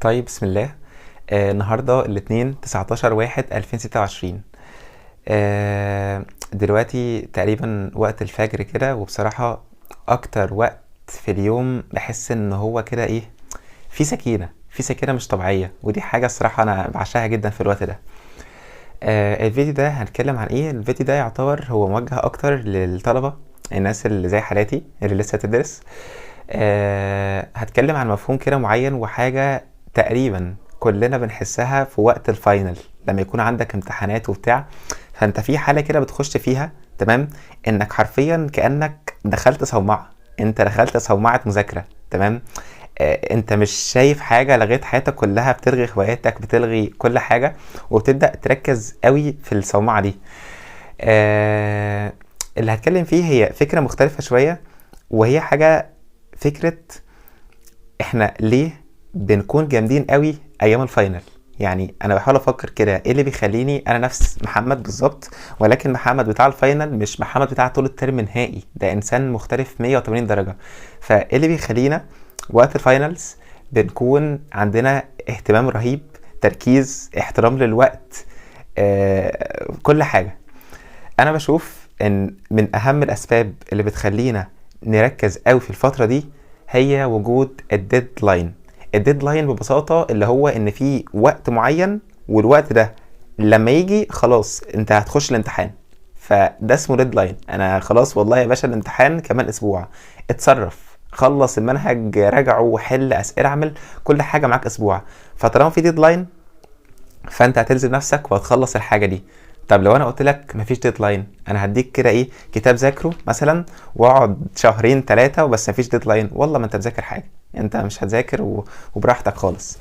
طيب بسم الله. النهارده الاثنين 19/1/2026. دلوقتي تقريبا وقت الفجر كده، وبصراحة اكتر وقت في اليوم بحس ان هو كده ايه، في سكينة مش طبيعية، ودي حاجة الصراحة انا بعشقها جدا في الوقت ده. الفيديو ده هنتكلم عن ايه؟ الفيديو ده يعتبر هو موجه اكتر للطلبة، الناس اللي زي حالاتي اللي لسه تدرس. هتكلم عن مفهوم كده معين، وحاجة تقريبا كلنا بنحسها في وقت الفاينل لما يكون عندك امتحانات وبتاع. فانت في حالة كده بتخش فيها، تمام، انك حرفيا كأنك دخلت صومعة، انت دخلت صومعة مذاكرة، تمام. انت مش شايف حاجة، لغيت حياتك كلها، بتلغي هواياتك، بتلغي كل حاجة، وبتبدأ تركز قوي في الصومعة دي. آه، اللي هتكلم فيه هي فكرة مختلفة شوية، وهي حاجة، فكرة احنا ليه بنكون جامدين قوي ايام الفاينل. يعني انا بحاول افكر كده ايه اللي بيخليني انا نفس محمد بالظبط، ولكن محمد بتاع الفاينل مش محمد بتاع طول الترم نهائي، ده انسان مختلف 180 درجة. فايه اللي بيخلينا وقت الفاينلز بنكون عندنا اهتمام رهيب، تركيز، احترام للوقت، كل حاجة. انا بشوف ان من اهم الاسباب اللي بتخلينا نركز قوي في الفتره دي هي وجود الديدلاين. الديدلاين ببساطه اللي هو ان في وقت معين، والوقت ده لما يجي خلاص انت هتخش الامتحان، فده اسمه ديدلاين. انا خلاص والله يا باشا الامتحان كمان اسبوع، اتصرف، خلص المنهج، راجعه وحل اسئله، اعمل كل حاجه معاك اسبوع. فطالما في ديدلاين فانت هتلزم نفسك وهتخلص الحاجه دي. طب لو انا قلت لك مفيش ديدلاين، انا هديك كده ايه، كتاب ذاكره مثلا واقعد شهرين ثلاثه وبس مفيش ديدلاين، والله ما انت تذاكر حاجه، انت مش هتذاكر وبراحتك خالص.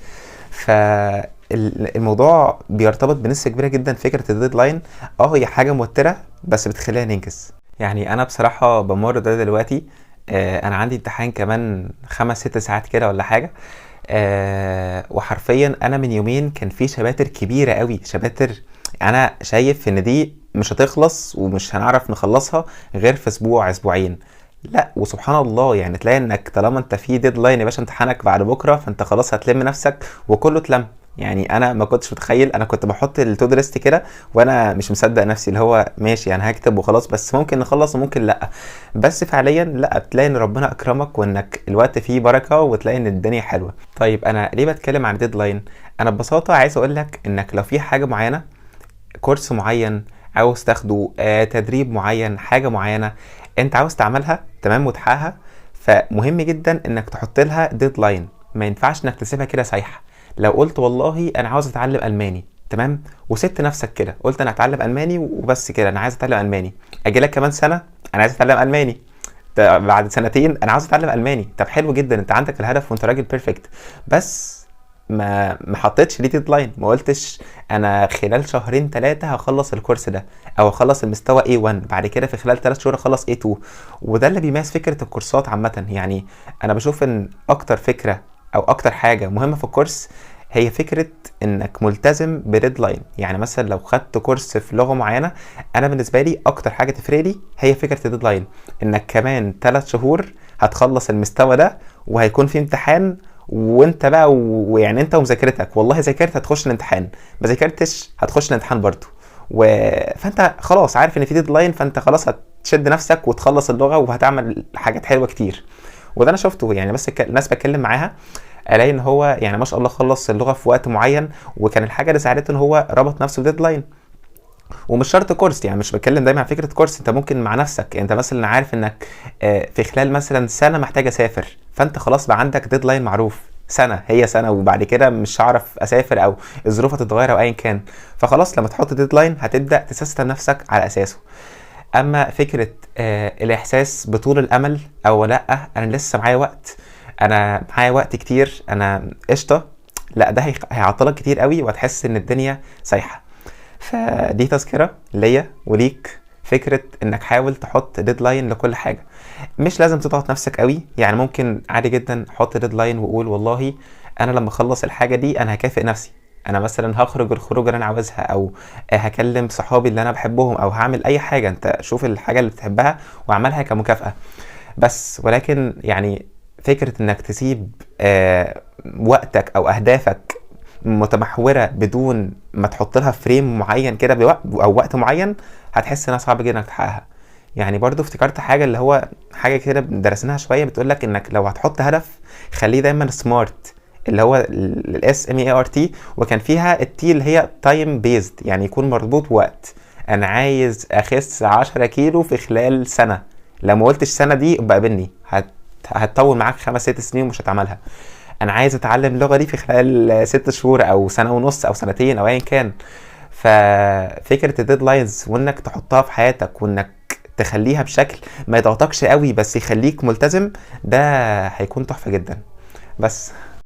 فالموضوع بيرتبط بنسبه كبيره جدا فكره الديدلاين. هي حاجه موتره بس بتخلينا ننجز. يعني انا بصراحه بمر ده دلوقتي. انا عندي امتحان كمان 5 6 ساعات كده ولا حاجه. وحرفيا انا من يومين كان في شباتر كبيره قوي، شباتر انا شايف ان دي مش هتخلص ومش هنعرف نخلصها غير في اسبوع اسبوعين. لا وسبحان الله، يعني تلاقي انك طالما انت في ديدلاين يا باشا، امتحانك بعد بكره، فانت خلاص هتلم نفسك وكله اتلم. يعني انا ما كنتش متخيل، انا كنت بحط التو دو ليست كده وانا مش مصدق نفسي، اللي هو ماشي يعني هكتب وخلاص، بس ممكن نخلص وممكن لا. بس فعليا لا، بتلاقي ان ربنا اكرمك وانك الوقت فيه بركه، وتلاقي ان الدنيا حلوه. طيب انا ليه بتكلم عن ديدلاين؟ انا ببساطه عايز اقول لك انك لو في حاجه معينه، كورس معين عاوز تاخده، تدريب معين، حاجة معينة انت عاوز تعملها، تمام، وتحققها، فمهم جدا انك تحط لها ديدلاين. ما ينفعش انك تسيبها كده سايحة. لو قلت والله انا عاوز اتعلم الماني، تمام، وسبت نفسك كده قلت انا هتعلم الماني وبس كده، انا عايز اتعلم الماني، اجي لك كمان سنة انا عايز اتعلم الماني، بعد سنتين انا عاوز اتعلم الماني. طب حلو جدا، انت عندك الهدف وانت راجل بيرفكت، بس ما حطيتش ليه ديدلاين، ما قلتش انا خلال شهرين ثلاثه هخلص الكورس ده، او هخلص المستوى A1، بعد كده في خلال 3 شهور هخلص A2. وده اللي بيميز فكره الكورسات عامه. يعني انا بشوف ان اكتر فكره او اكتر حاجه مهمه في الكورس هي فكره انك ملتزم بديدلاين. يعني مثلا لو خدت كورس في لغه معينه، انا بالنسبه لي اكتر حاجه تفرق لي هي فكره الديدلاين، انك كمان 3 شهور هتخلص المستوى ده وهيكون في امتحان، وانت بقى ويعني انت ومذاكرتك، والله ذاكرت هتخش الامتحان، ما ذاكرتش هتخش الامتحان برضه. فانت خلاص عارف ان في ديدلاين، فانت خلاص هتشد نفسك وتخلص اللغه وهتعمل حاجات حلوه كتير. وده انا شفته، يعني بس الناس بتكلم معاها الاقي ان هو يعني ما شاء الله خلص اللغه في وقت معين، وكان الحاجه اللي ساعدته ان هو ربط نفسه بديدلاين. ومش شرط كورس، يعني مش بتكلم دايما عن فكره كورس، انت ممكن مع نفسك، يعني انت مثلا عارف انك في خلال مثلا سنه محتاج اسافر، فانت خلاص بقى عندك ديدلاين معروف، سنه هي سنه وبعد كده مش هعرف اسافر او الظروف هتتغير او ايا كان. فخلاص لما تحط ديدلاين هتبدا تسيستم نفسك على اساسه. اما فكره الاحساس بطول الامل او لا انا لسه معايا وقت، انا معايا وقت كتير، انا قشطه، لا ده هيعطلك كتير قوي وهتحس ان الدنيا سايحه. فدي تذكرة ليا وليك، فكرة انك حاول تحط ديدلاين لكل حاجة. مش لازم تضغط نفسك قوي، يعني ممكن عادي جدا حط ديدلاين وقول والله انا لما اخلص الحاجة دي انا هكافئ نفسي، انا مثلا هخرج الخروج اللي انا عاوزها، او هكلم صحابي اللي انا بحبهم، او هعمل اي حاجة، انت شوف الحاجة اللي بتحبها واعملها كمكافأة. بس ولكن يعني فكرة انك تسيب وقتك او اهدافك متمحورة بدون ما تحط لها فريم معين كده بوقت او وقت معين، هتحس انها صعب جدا انك تحققها. يعني برضو افتكرت حاجة اللي هو حاجة كده درسناها شوية، بتقولك انك لو هتحط هدف خليه دايما سمارت، اللي هو الاس ام اي ار تي، وكان فيها التي اللي هي تايم بيزد، يعني يكون مربوط بوقت. انا عايز اخس 10 كيلو في خلال سنة، لو ما قلتش سنة دي ابقى قابلني، هتطول معاك 5 6 سنين ومش هتعملها. انا عايز اتعلم اللغة دي في خلال 6 شهور او سنة ونص او سنتين او ايا كان. ففكرة الديدلاينز وانك تحطها في حياتك وانك تخليها بشكل ما يضغطكش قوي بس يخليك ملتزم، ده هيكون تحفة جدا. بس